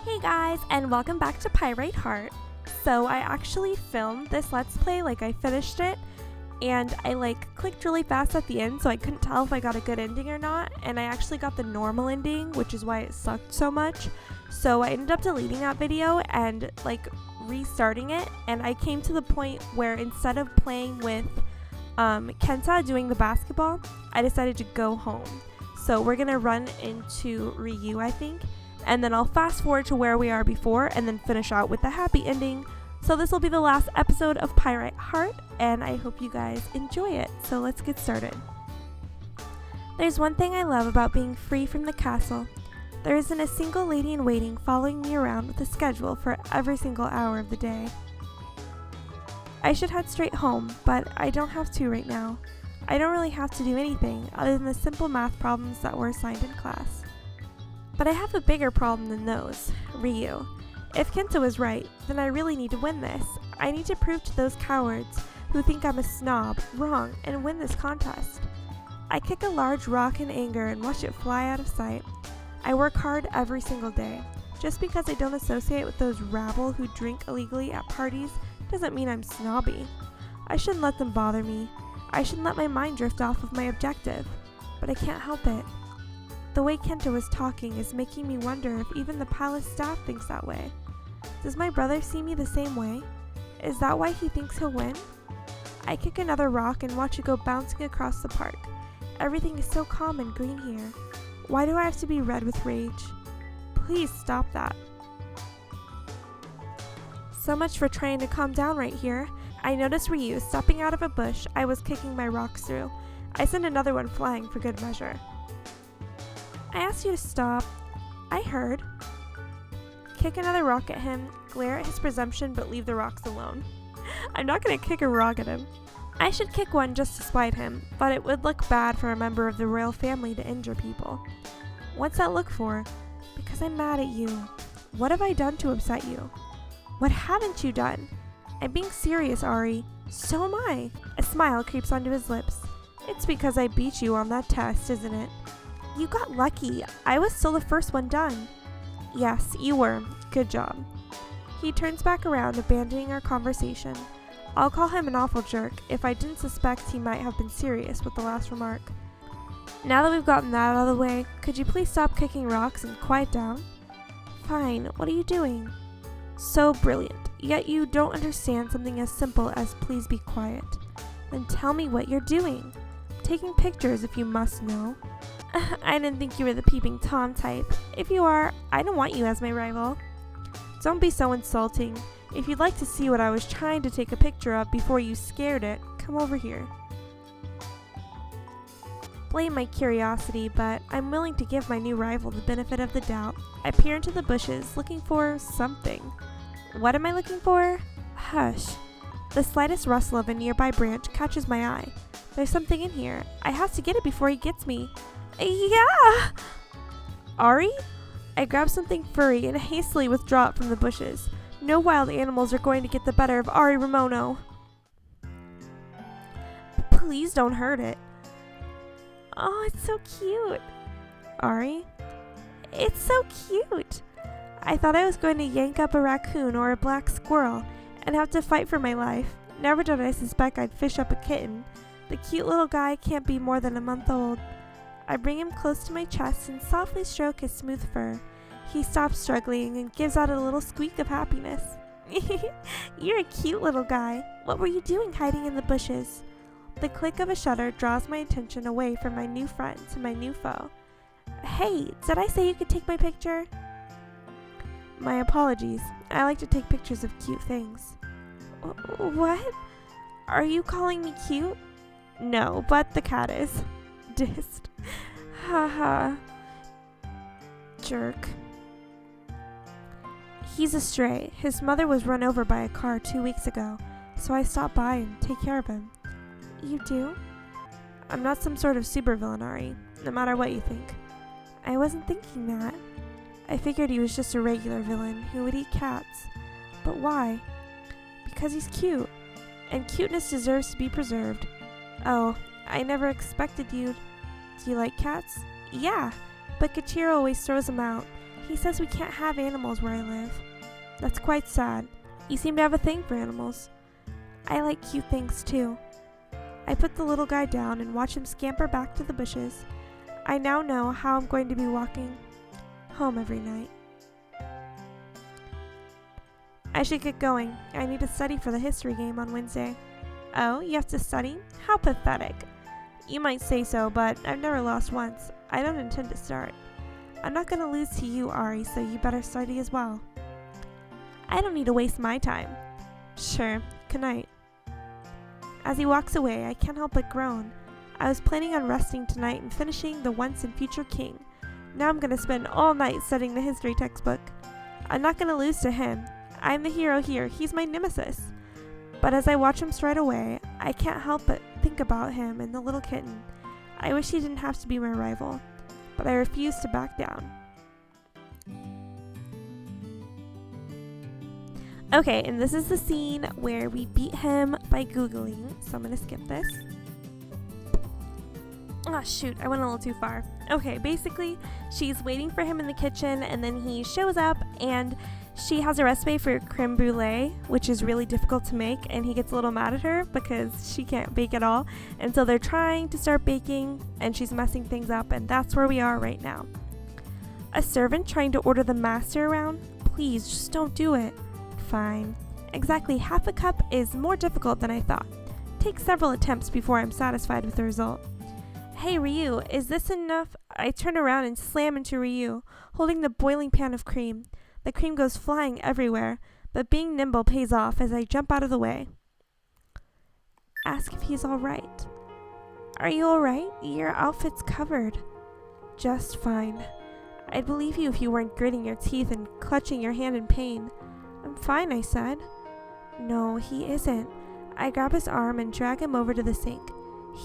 Hey guys, and welcome back to Pyrite Heart. So I actually filmed this Let's Play, I finished it, and I clicked really fast at the end, so I couldn't tell if I got a good ending or not, and I actually got the normal ending, which is why it sucked so much. So I ended up deleting that video and restarting it, and I came to the point where instead of playing with Kenta doing the basketball, I decided to go home. So we're gonna run into Ryuu, I think, and then I'll fast forward to where we are before and then finish out with the happy ending. So this will be the last episode of Pyrite Heart, and I hope you guys enjoy it. So let's get started. There's one thing I love about being free from the castle. There isn't a single lady in waiting following me around with a schedule for every single hour of the day. I should head straight home, but I don't have to right now. I don't really have to do anything other than the simple math problems that were assigned in class. But I have a bigger problem than those, Ryuu. If Kenta was right, then I really need to win this. I need to prove to those cowards who think I'm a snob wrong and win this contest. I kick a large rock in anger and watch it fly out of sight. I work hard every single day. Just because I don't associate with those rabble who drink illegally at parties doesn't mean I'm snobby. I shouldn't let them bother me. I shouldn't let my mind drift off of my objective. But I can't help it. The way Kenta was talking is making me wonder if even the palace staff thinks that way. Does my brother see me the same way? Is that why he thinks he'll win? I kick another rock and watch it go bouncing across the park. Everything is so calm and green here. Why do I have to be red with rage? Please stop that. So much for trying to calm down right here. I noticed Ryuu stepping out of a bush I was kicking my rocks through. I sent another one flying for good measure. I asked you to stop. I heard. Kick another rock at him, glare at his presumption but leave the rocks alone. I'm not gonna kick a rock at him. I should kick one just to spite him, but it would look bad for a member of the royal family to injure people. What's that look for? Because I'm mad at you. What have I done to upset you? What haven't you done? I'm being serious, Ari. So am I. A smile creeps onto his lips. It's because I beat you on that test, isn't it? You got lucky. I was still the first one done. Yes, you were. Good job. He turns back around, abandoning our conversation. I'll call him an awful jerk if I didn't suspect he might have been serious with the last remark. Now that we've gotten that out of the way, could you please stop kicking rocks and quiet down? Fine, what are you doing? So brilliant, yet you don't understand something as simple as please be quiet. Then tell me what you're doing. Taking pictures if you must know. I didn't think you were the peeping Tom type. If you are, I don't want you as my rival. Don't be so insulting. If you'd like to see what I was trying to take a picture of before you scared it, come over here. Blame my curiosity, but I'm willing to give my new rival the benefit of the doubt. I peer into the bushes, looking for something. What am I looking for? Hush. The slightest rustle of a nearby branch catches my eye. There's something in here. I have to get it before he gets me. Yeah! Ari? I grab something furry and hastily withdraw it from the bushes. No wild animals are going to get the better of Ari Ramono. Please don't hurt it. Oh, it's so cute. Ari? It's so cute. I thought I was going to yank up a raccoon or a black squirrel and have to fight for my life. Never did I suspect I'd fish up a kitten. The cute little guy can't be more than a month old. I bring him close to my chest and softly stroke his smooth fur. He stops struggling and gives out a little squeak of happiness. You're a cute little guy. What were you doing hiding in the bushes? The click of a shutter draws my attention away from my new friend to my new foe. Hey, did I say you could take my picture? My apologies. I like to take pictures of cute things. What? Are you calling me cute? No, but the cat is. Dissed. Haha. Jerk. He's a stray. His mother was run over by a car 2 weeks ago, so I stopped by and take care of him. You do? I'm not some sort of supervillain, Ari, no matter what you think. I wasn't thinking that. I figured he was just a regular villain who would eat cats. But why? Because he's cute, and cuteness deserves to be preserved. Oh, I never expected you. Do you like cats? Yeah, but Kachiro always throws them out. He says we can't have animals where I live. That's quite sad. You seem to have a thing for animals. I like cute things too. I put the little guy down and watch him scamper back to the bushes. I now know how I'm going to be walking home every night. I should get going. I need to study for the history game on Wednesday. Oh, you have to study? How pathetic. You might say so, but I've never lost once. I don't intend to start. I'm not going to lose to you, Ari, so you better study as well. I don't need to waste my time. Sure. Good night. As he walks away, I can't help but groan. I was planning on resting tonight and finishing The Once and Future King. Now I'm going to spend all night studying the history textbook. I'm not going to lose to him. I'm the hero here. He's my nemesis. But as I watch him stride away, I can't help but think about him and the little kitten. I wish he didn't have to be my rival, but I refuse to back down. Okay, and this is the scene where we beat him by Googling, so I'm going to skip this. Oh shoot, I went a little too far. Okay, basically, she's waiting for him in the kitchen, and then he shows up, and she has a recipe for creme brulee, which is really difficult to make, and he gets a little mad at her because she can't bake at all. And so they're trying to start baking, and she's messing things up, and that's where we are right now. A servant trying to order the master around? Please, just don't do it. Fine. Exactly half a cup is more difficult than I thought. Take several attempts before I'm satisfied with the result. Hey Ryuu, is this enough? I turn around and slam into Ryuu, holding the boiling pan of cream. The cream goes flying everywhere, but being nimble pays off as I jump out of the way. Ask if he's alright. Are you alright? Your outfit's covered. Just fine. I'd believe you if you weren't gritting your teeth and clutching your hand in pain. I'm fine, I said. No, he isn't. I grab his arm and drag him over to the sink.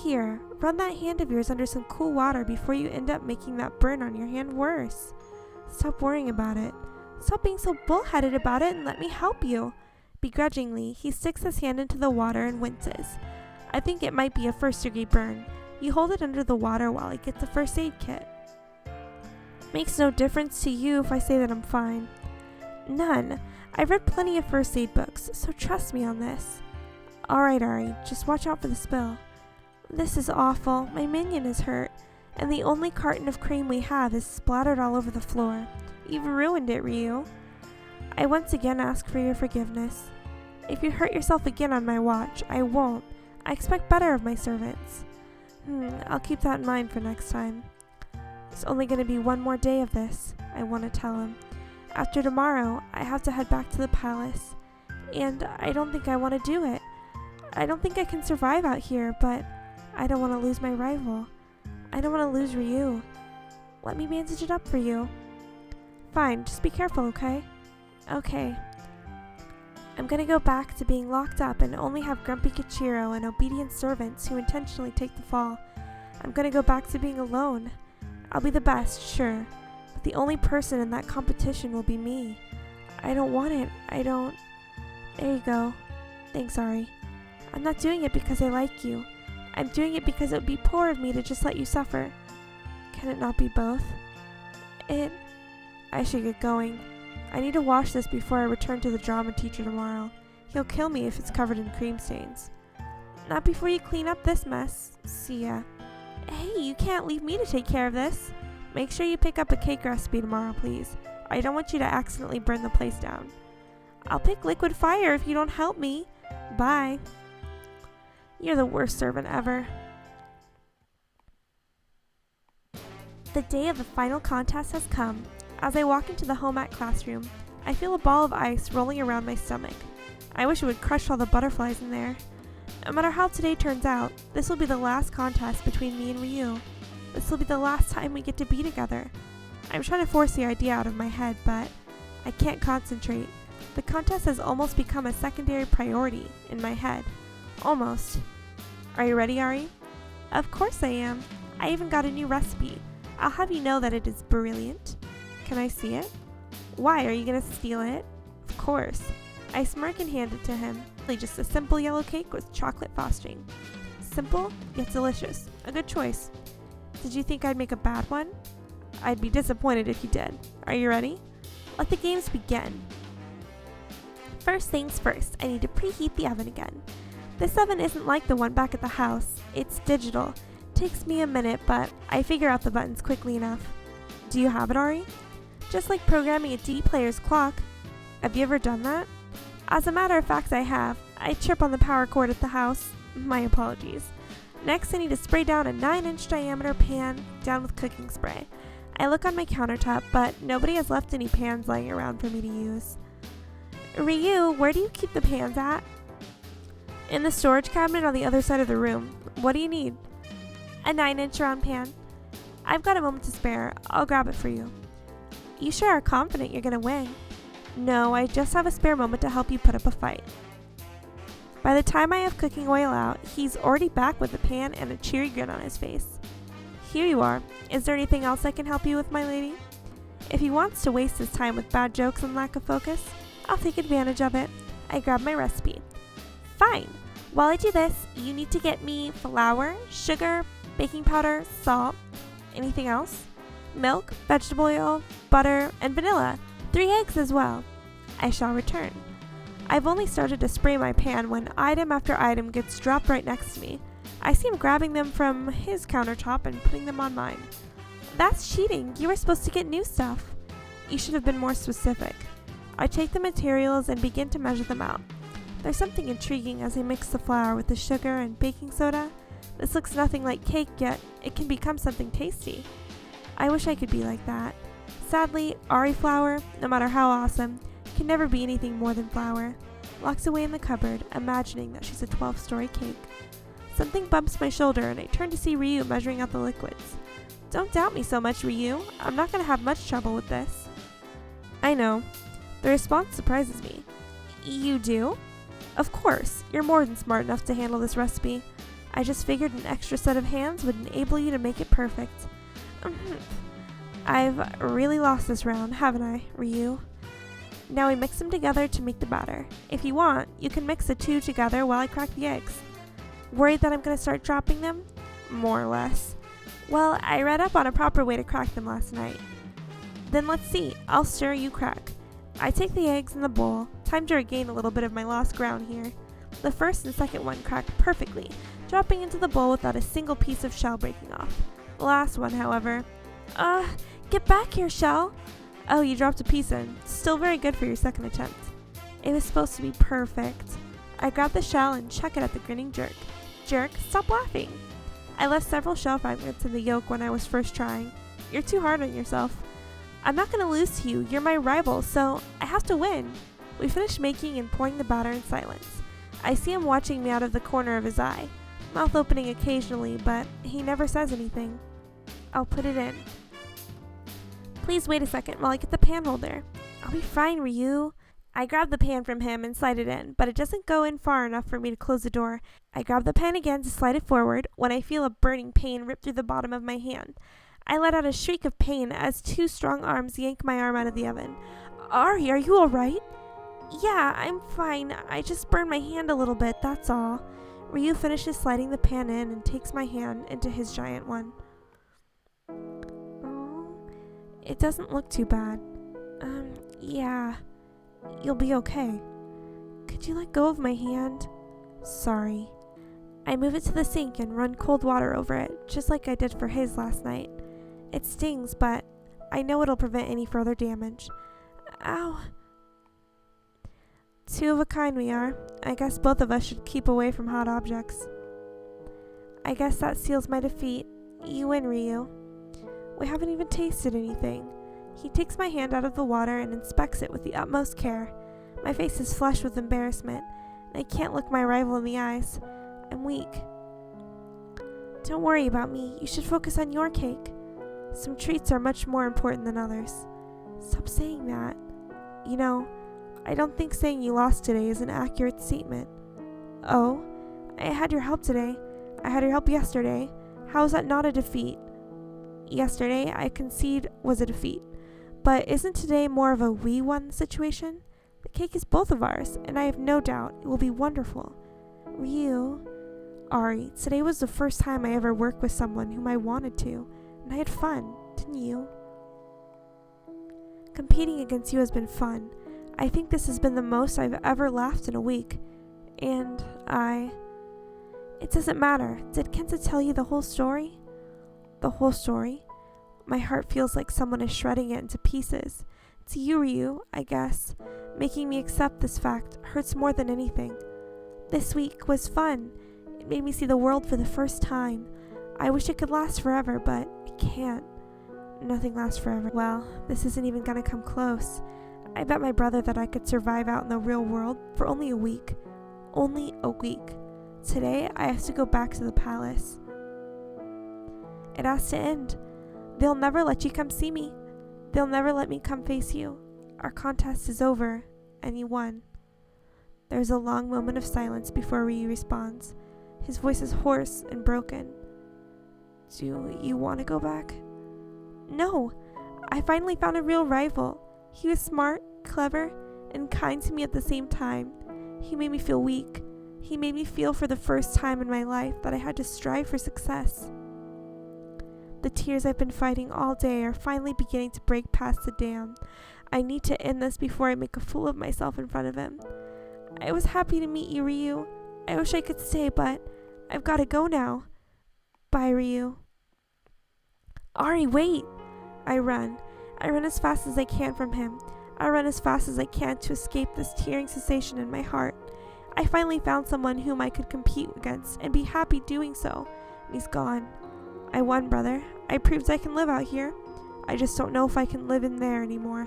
Here, run that hand of yours under some cool water before you end up making that burn on your hand worse. Stop worrying about it. Stop being so bullheaded about it and let me help you. Begrudgingly, he sticks his hand into the water and winces. I think it might be a first-degree burn. You hold it under the water while I get the first aid kit. Makes no difference to you if I say that I'm fine. None. I've read plenty of first aid books, so trust me on this. Alright, Ari, just watch out for the spill. This is awful. My minion is hurt, and the only carton of cream we have is splattered all over the floor. You've ruined it, Ryuu. I once again ask for your forgiveness. If you hurt yourself again on my watch, I won't. I expect better of my servants. I'll keep that in mind for next time. It's only going to be one more day of this, I want to tell him. After tomorrow, I have to head back to the palace, and I don't think I want to do it. I don't think I can survive out here, but I don't want to lose my rival. I don't want to lose Ryuu. Let me bandage it up for you. Fine, just be careful, okay? Okay. I'm gonna go back to being locked up and only have grumpy Kichiro and obedient servants who intentionally take the fall. I'm gonna go back to being alone. I'll be the best, sure, but the only person in that competition will be me. I don't want it. There you go. Thanks, Ari. I'm not doing it because I like you. I'm doing it because it would be poor of me to just let you suffer. Can it not be both? I should get going. I need to wash this before I return to the drama teacher tomorrow. He'll kill me if it's covered in cream stains. Not before you clean up this mess. See ya. Hey, you can't leave me to take care of this. Make sure you pick up a cake recipe tomorrow, please. I don't want you to accidentally burn the place down. I'll pick liquid fire if you don't help me. Bye. You're the worst servant ever. The day of the final contest has come. As I walk into the home ec classroom, I feel a ball of ice rolling around my stomach. I wish it would crush all the butterflies in there. No matter how today turns out, this will be the last contest between me and Ryuu. This will be the last time we get to be together. I'm trying to force the idea out of my head, but I can't concentrate. The contest has almost become a secondary priority in my head. Almost. Are you ready, Ari? Of course I am. I even got a new recipe. I'll have you know that it is brilliant. Can I see it? Why, are you gonna steal it? Of course. I smirk and hand it to him. Just a simple yellow cake with chocolate frosting. Simple, yet delicious. A good choice. Did you think I'd make a bad one? I'd be disappointed if you did. Are you ready? Let the games begin. First things first, I need to preheat the oven again. This oven isn't like the one back at the house. It's digital. Takes me a minute, but I figure out the buttons quickly enough. Do you have it, Ari? Just like programming a D player's clock. Have you ever done that? As a matter of fact, I have. I trip on the power cord at the house. My apologies. Next, I need to spray down a 9-inch diameter pan down with cooking spray. I look on my countertop, but nobody has left any pans lying around for me to use. Ryuu, where do you keep the pans at? In the storage cabinet on the other side of the room. What do you need? A 9-inch round pan. I've got a moment to spare. I'll grab it for you. You sure are confident you're gonna win. No, I just have a spare moment to help you put up a fight. By the time I have cooking oil out, he's already back with a pan and a cheery grin on his face. Here you are. Is there anything else I can help you with, my lady? If he wants to waste his time with bad jokes and lack of focus, I'll take advantage of it. I grab my recipe. Fine. While I do this, you need to get me flour, sugar, baking powder, salt. Anything else? Milk, vegetable oil, butter, and vanilla. 3 eggs as well. I shall return. I've only started to spray my pan when item after item gets dropped right next to me. I see him grabbing them from his countertop and putting them on mine. That's cheating. You were supposed to get new stuff. You should have been more specific. I take the materials and begin to measure them out. There's something intriguing as I mix the flour with the sugar and baking soda. This looks nothing like cake, yet it can become something tasty. I wish I could be like that. Sadly, Ari flour, no matter how awesome, can never be anything more than flour. Locks away in the cupboard, imagining that she's a 12-story cake. Something bumps my shoulder and I turn to see Ryuu measuring out the liquids. Don't doubt me so much, Ryuu. I'm not going to have much trouble with this. I know. The response surprises me. You do? Of course. You're more than smart enough to handle this recipe. I just figured an extra set of hands would enable you to make it perfect. I've really lost this round, haven't I, Ryuu? Now we mix them together to make the batter. If you want, you can mix the two together while I crack the eggs. Worried that I'm going to start dropping them? More or less. Well, I read up on a proper way to crack them last night. Then let's see. I'll stir, you crack. I take the eggs in the bowl. Time to regain a little bit of my lost ground here. The first and second one cracked perfectly, dropping into the bowl without a single piece of shell breaking off. The last one, however... get back here, shell! Oh, you dropped a piece in. Still very good for your second attempt. It was supposed to be perfect. I grab the shell and chuck it at the grinning jerk. Jerk, stop laughing! I left several shell fragments in the yolk when I was first trying. You're too hard on yourself. I'm not going to lose to you. You're my rival, so I have to win. We finish making and pouring the batter in silence. I see him watching me out of the corner of his eye, mouth opening occasionally, but he never says anything. I'll put it in. Please wait a second while I get the pan holder. I'll be fine, Ryuu. I grab the pan from him and slide it in, but it doesn't go in far enough for me to close the door. I grab the pan again to slide it forward when I feel a burning pain rip through the bottom of my hand. I let out a shriek of pain as 2 strong arms yank my arm out of the oven. Ari, are you alright? Yeah, I'm fine. I just burned my hand a little bit, that's all. Ryuu finishes sliding the pan in and takes my hand into his giant one. It doesn't look too bad. Yeah. You'll be okay. Could you let go of my hand? Sorry. I move it to the sink and run cold water over it, just like I did for his last night. It stings, but I know it'll prevent any further damage. Ow. 2 of a kind we are. I guess both of us should keep away from hot objects. I guess that seals my defeat. You win, Ryuu. We haven't even tasted anything. He takes my hand out of the water and inspects it with the utmost care. My face is flushed with embarrassment, and I can't look my rival in the eyes. I'm weak. Don't worry about me. You should focus on your cake. Some treats are much more important than others. Stop saying that. You know, I don't think saying you lost today is an accurate statement. Oh, I had your help today. I had your help yesterday. How is that not a defeat? Yesterday, I concede was a defeat. But isn't today more of a we won situation? The cake is both of ours, and I have no doubt it will be wonderful. Ryuu, Ari, today was the first time I ever worked with someone whom I wanted to, and I had fun, didn't you? Competing against you has been fun. I think this has been the most I've ever laughed in a week. And It doesn't matter. Did Kenta tell you the whole story? The whole story? My heart feels like someone is shredding it into pieces. To you, Ryuu, I guess. Making me accept this fact hurts more than anything. This week was fun. It made me see the world for the first time. I wish it could last forever, but it can't. Nothing lasts forever. Well, this isn't even gonna come close. I bet my brother that I could survive out in the real world for only a week. Only a week. Today, I have to go back to the palace. It has to end. They'll never let you come see me. They'll never let me come face you. Our contest is over, and you won. There's a long moment of silence before Ryuu responds. His voice is hoarse and broken. Do you want to go back? No. I finally found a real rival. He was smart, clever, and kind to me at the same time. He made me feel weak. He made me feel for the first time in my life that I had to strive for success. The tears I've been fighting all day are finally beginning to break past the dam. I need to end this before I make a fool of myself in front of him. I was happy to meet you, Ryuu. I wish I could stay, but I've got to go now. Bye, Ryuu. Ari, wait! I run. I run as fast as I can from him. I run as fast as I can to escape this tearing sensation in my heart. I finally found someone whom I could compete against and be happy doing so. And he's gone. I won, brother. I proved I can live out here. I just don't know if I can live in there anymore.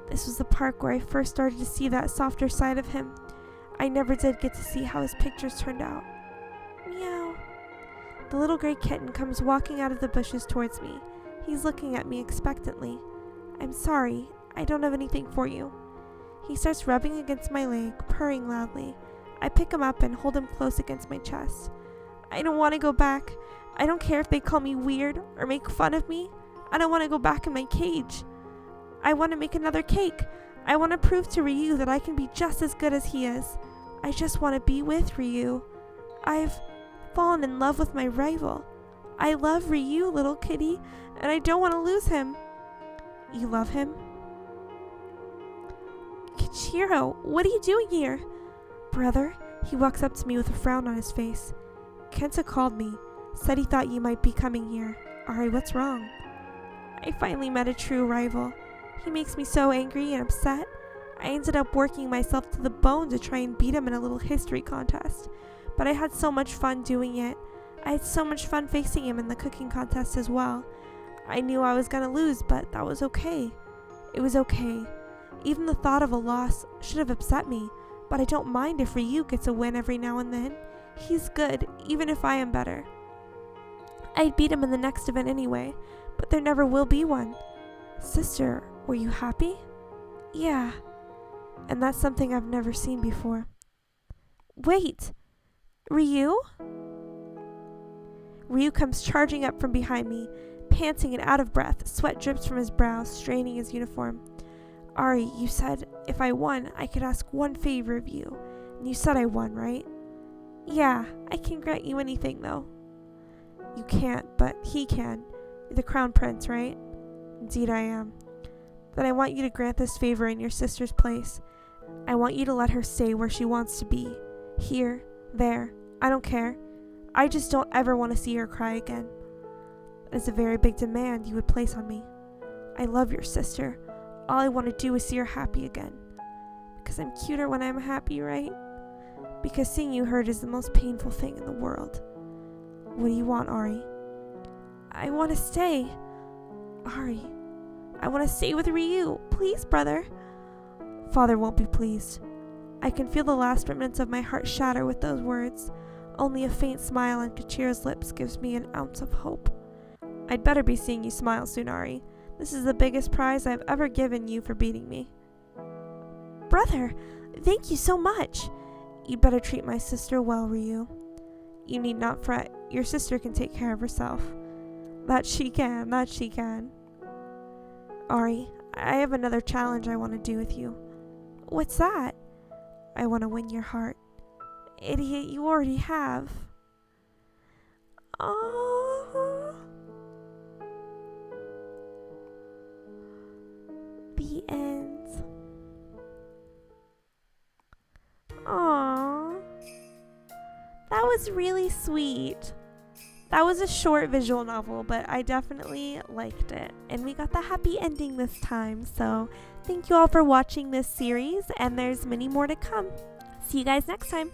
This was the park where I first started to see that softer side of him. I never did get to see how his pictures turned out. Meow. The little gray kitten comes walking out of the bushes towards me. He's looking at me expectantly. I'm sorry. I don't have anything for you. He starts rubbing against my leg, purring loudly. I pick him up and hold him close against my chest. I don't want to go back. I don't care if they call me weird or make fun of me. I don't want to go back in my cage. I want to make another cake. I want to prove to Ryuu that I can be just as good as he is. I just want to be with Ryuu. I've fallen in love with my rival. I love Ryuu, little kitty, and I don't want to lose him. You love him? Kichiro, what are you doing here? Brother, he walks up to me with a frown on his face. Kenta called me, said he thought you might be coming here. Ari, what's wrong? I finally met a true rival. He makes me so angry and upset. I ended up working myself to the bone to try and beat him in a little history contest. But I had so much fun doing it. I had so much fun facing him in the cooking contest as well. I knew I was gonna lose, but that was okay. It was okay. Even the thought of a loss should have upset me, but I don't mind if Ryuu gets a win every now and then. He's good, even if I am better. I'd beat him in the next event anyway, but there never will be one. Sister, were you happy? Yeah. And that's something I've never seen before. Wait! Ryuu? Ryuu comes charging up from behind me, panting and out of breath. Sweat drips from his brow, straining his uniform. Ari, you said if I won, I could ask one favor of you. And you said I won, right? Yeah, I can grant you anything, though. You can't, but he can. You're the crown prince, right? Indeed I am. Then I want you to grant this favor in your sister's place. I want you to let her stay where she wants to be. Here, there, I don't care. I just don't ever want to see her cry again. That is a very big demand you would place on me. I love your sister. All I want to do is see her happy again. Because I'm cuter when I'm happy, right? Because seeing you hurt is the most painful thing in the world. What do you want, Ari? I want to stay. Ari, I want to stay with Ryuu. Please, brother. Father won't be pleased. I can feel the last remnants of my heart shatter with those words. Only a faint smile on Kichiro's lips gives me an ounce of hope. I'd better be seeing you smile soon, Ari. This is the biggest prize I've ever given you for beating me. Brother, thank you so much. You'd better treat my sister well, Ryuu. You need not fret. Your sister can take care of herself. That she can. Ari, I have another challenge I want to do with you. What's that? I want to win your heart. Idiot, you already have. Oh. happy ends. Aww. That was really sweet. That was a short visual novel, but I definitely liked it. And we got the happy ending this time. So thank you all for watching this series, and there's many more to come. See you guys next time.